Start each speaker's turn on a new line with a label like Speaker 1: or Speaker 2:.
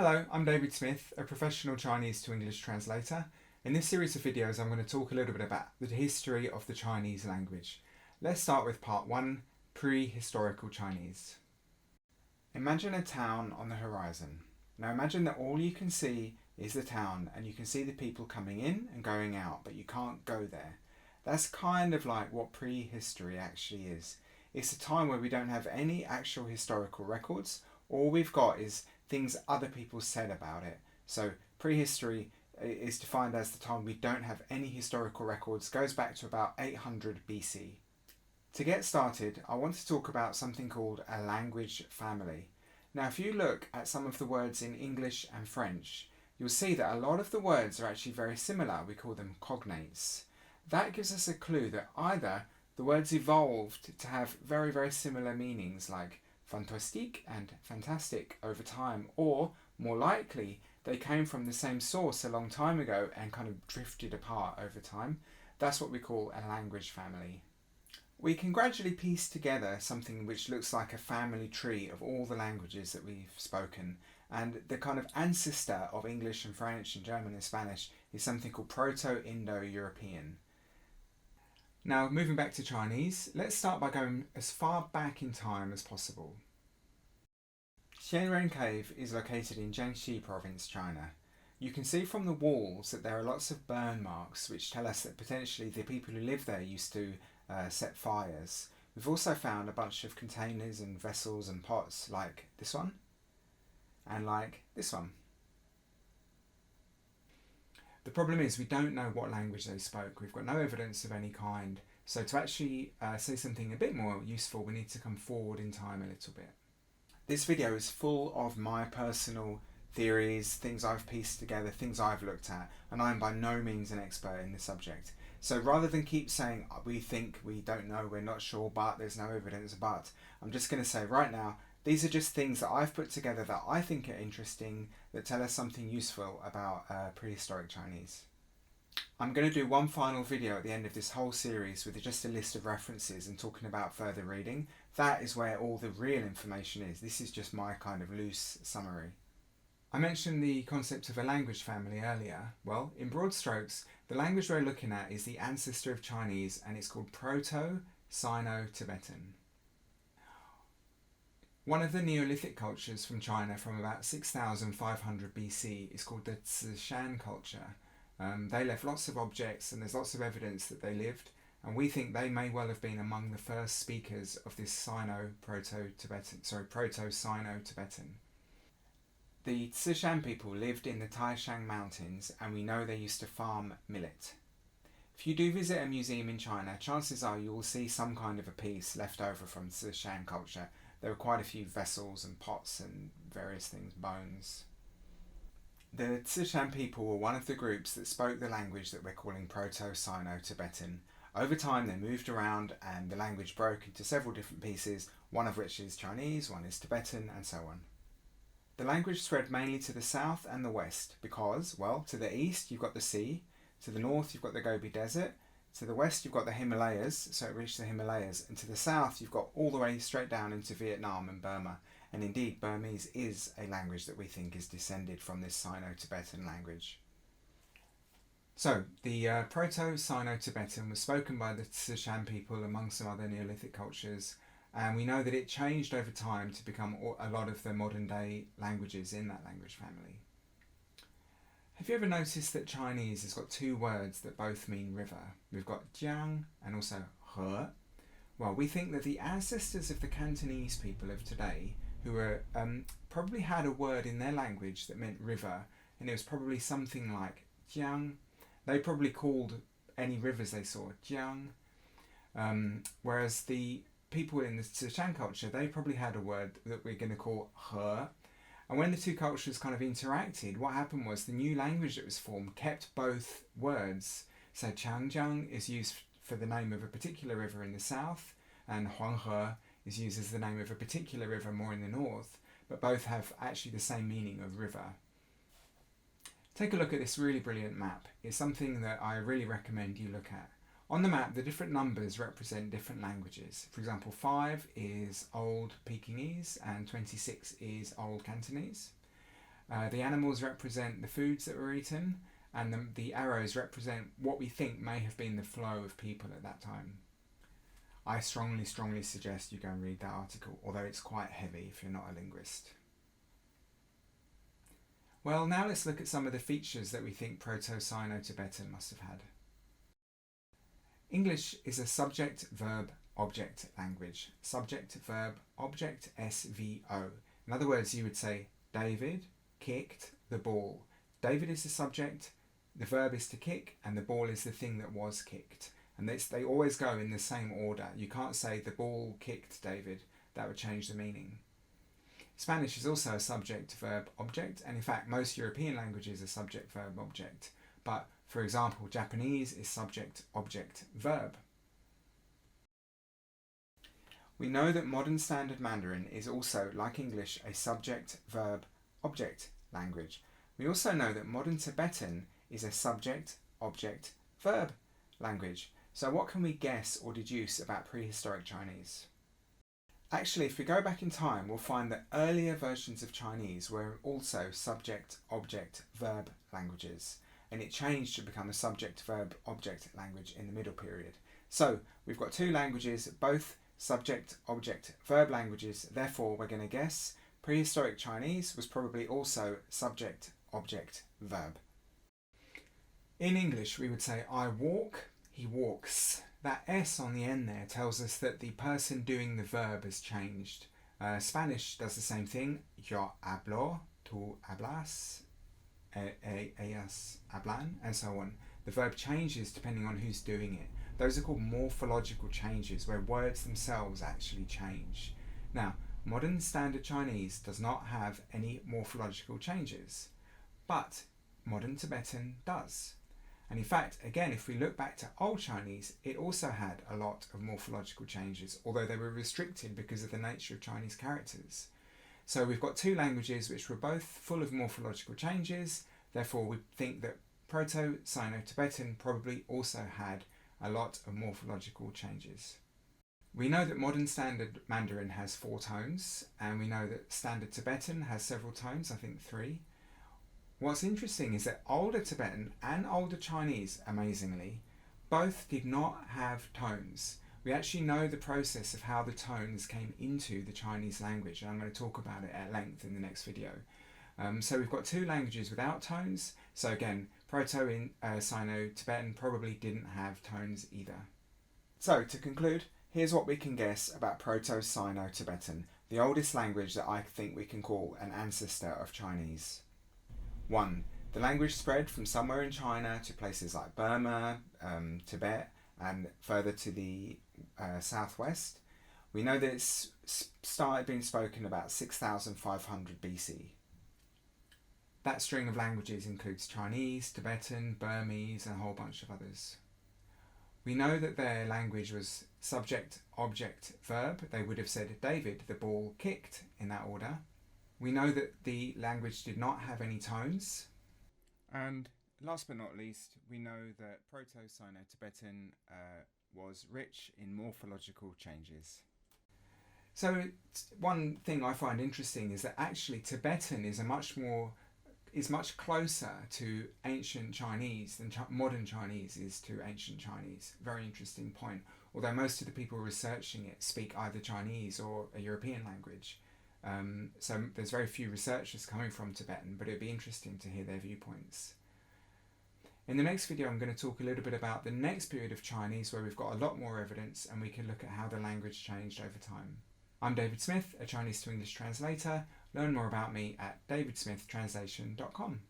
Speaker 1: Hello, I'm David Smith, a professional Chinese to English translator. In this series of videos, I'm going to talk a little bit about the history of the Chinese language. Let's start with part 1, prehistorical Chinese. Imagine a town on the horizon. Now imagine that all you can see is the town and you can see the people coming in and going out, but you can't go there. That's kind of like what prehistory actually is. It's a time where we don't have any actual historical records. All we've got is things other people said about it. So prehistory is defined as the time we don't have any historical records, goes back to about 800 BC. To get started, I want to talk about something called a language family. Now if you look at some of the words in English and French, you'll see that a lot of the words are actually very similar. We call them cognates. That gives us a clue that either the words evolved to have very, very similar meanings like fantastique and fantastic over time, or more likely they came from the same source a long time ago and kind of drifted apart over time. That's what we call a language family. We can gradually piece together something which looks like a family tree of all the languages that we've spoken, and the kind of ancestor of English and French and German and Spanish is something called Proto-Indo-European. Now, moving back to Chinese, let's start by going as far back in time as possible. Xianren Cave is located in Jiangxi province, China. You can see from the walls that there are lots of burn marks which tell us that potentially the people who lived there used to set fires. We've also found a bunch of containers and vessels and pots like this one and like this one. The problem is we don't know what language they spoke. We've got no evidence of any kind. So to actually say something a bit more useful, we need to come forward in time a little bit. This video is full of my personal theories, things I've pieced together, things I've looked at, and I'm by no means an expert in the subject. So rather than keep saying we think, we don't know, we're not sure, but there's no evidence, but I'm just going to say right now, these are just things that I've put together that I think are interesting, that tell us something useful about prehistoric Chinese. I'm going to do one final video at the end of this whole series with just a list of references and talking about further reading. That is where all the real information is. This is just my kind of loose summary. I mentioned the concept of a language family earlier. Well, in broad strokes, the language we're looking at is the ancestor of Chinese, and it's called Proto-Sino-Tibetan. One of the Neolithic cultures from China from about 6500 BC is called the Zishan culture. They left lots of objects and there's lots of evidence that they lived, and we think they may well have been among the first speakers of this Proto-Sino-Tibetan. The Zishan people lived in the Taishan mountains, and we know they used to farm millet. If you do visit a museum in China, chances are you will see some kind of a piece left over from Zishan culture. There were quite a few vessels and pots and various things, bones. The Zishan people were one of the groups that spoke the language that we're calling Proto-Sino-Tibetan. Over time they moved around and the language broke into several different pieces, one of which is Chinese, one is Tibetan, and so on. The language spread mainly to the south and the west because, well, to the east you've got the sea, to the north you've got the Gobi Desert, to the west you've got the Himalayas, so it reached the Himalayas, and to the south you've got all the way straight down into Vietnam and Burma. And indeed, Burmese is a language that we think is descended from this Sino-Tibetan language. So, the Proto-Sino-Tibetan was spoken by the Zishan people among some other Neolithic cultures, and we know that it changed over time to become a lot of the modern day languages in that language family. Have you ever noticed that Chinese has got two words that both mean river? We've got jiang and also he. Well, we think that the ancestors of the Cantonese people of today, who were probably had a word in their language that meant river, and it was probably something like jiang. They probably called any rivers they saw jiang, whereas the people in the Zishan culture, they probably had a word that we're going to call he. And when the two cultures kind of interacted, what happened was the new language that was formed kept both words. So Changjiang is used for the name of a particular river in the south, and Huanghe is used as the name of a particular river more in the north, but both have actually the same meaning of river. Take a look at this really brilliant map. It's something that I really recommend you look at. On the map, the different numbers represent different languages. For example, 5 is Old Pekingese and 26 is Old Cantonese. The animals represent the foods that were eaten, and the arrows represent what we think may have been the flow of people at that time. I strongly suggest you go and read that article, although it's quite heavy if you're not a linguist. Well, now let's look at some of the features that we think Proto-Sino-Tibetan must have had. English is a subject-verb-object language. Subject-verb-object SVO. In other words, you would say, David kicked the ball. David is the subject, the verb is to kick, and the ball is the thing that was kicked. And they always go in the same order. You can't say the ball kicked David. That would change the meaning. Spanish is also a subject-verb-object, and in fact most European languages are subject-verb-object. But for example, Japanese is subject-object-verb. We know that modern Standard Mandarin is also, like English, a subject-verb-object language. We also know that modern Tibetan is a subject-object-verb language. So what can we guess or deduce about prehistoric Chinese? Actually, if we go back in time, we'll find that earlier versions of Chinese were also subject-object-verb languages, and it changed to become a subject-verb-object language in the Middle Period. So we've got two languages, both subject-object-verb languages, therefore we're going to guess prehistoric Chinese was probably also subject-object-verb. In English we would say I walk, he walks. That S on the end there tells us that the person doing the verb has changed. Spanish does the same thing. Yo hablo, tú hablas, ellas hablan, and so on. The verb changes depending on who's doing it. Those are called morphological changes, where words themselves actually change. Now, modern Standard Chinese does not have any morphological changes, but modern Tibetan does. And in fact, again, if we look back to Old Chinese, it also had a lot of morphological changes, although they were restricted because of the nature of Chinese characters. So we've got two languages which were both full of morphological changes, therefore we think that Proto-Sino-Tibetan probably also had a lot of morphological changes. We know that modern Standard Mandarin has 4 tones, and we know that Standard Tibetan has several tones, I think 3. What's interesting is that older Tibetan and older Chinese, amazingly, both did not have tones. We actually know the process of how the tones came into the Chinese language, and I'm going to talk about it at length in the next video. So we've got 2 languages without tones. So again, Proto-Sino-Tibetan probably didn't have tones either. So to conclude, here's what we can guess about Proto-Sino-Tibetan, the oldest language that I think we can call an ancestor of Chinese. 1. The language spread from somewhere in China to places like Burma, Tibet, and further to the southwest. We know that it's started being spoken about 6,500 BC. That string of languages includes Chinese, Tibetan, Burmese, and a whole bunch of others. We know that their language was subject, object, verb. They would have said David, the ball kicked, in that order. We know that the language did not have any tones. And last but not least, we know that Proto-Sino-Tibetan was rich in morphological changes. So one thing I find interesting is that actually Tibetan is much closer to ancient Chinese than modern Chinese is to ancient Chinese. Very interesting point. Although most of the people researching it speak either Chinese or a European language. So there's very few researchers coming from Tibetan, but it'd be interesting to hear their viewpoints. In the next video, I'm going to talk a little bit about the next period of Chinese, where we've got a lot more evidence and we can look at how the language changed over time. I'm David Smith, a Chinese to English translator. Learn more about me at davidsmithtranslation.com.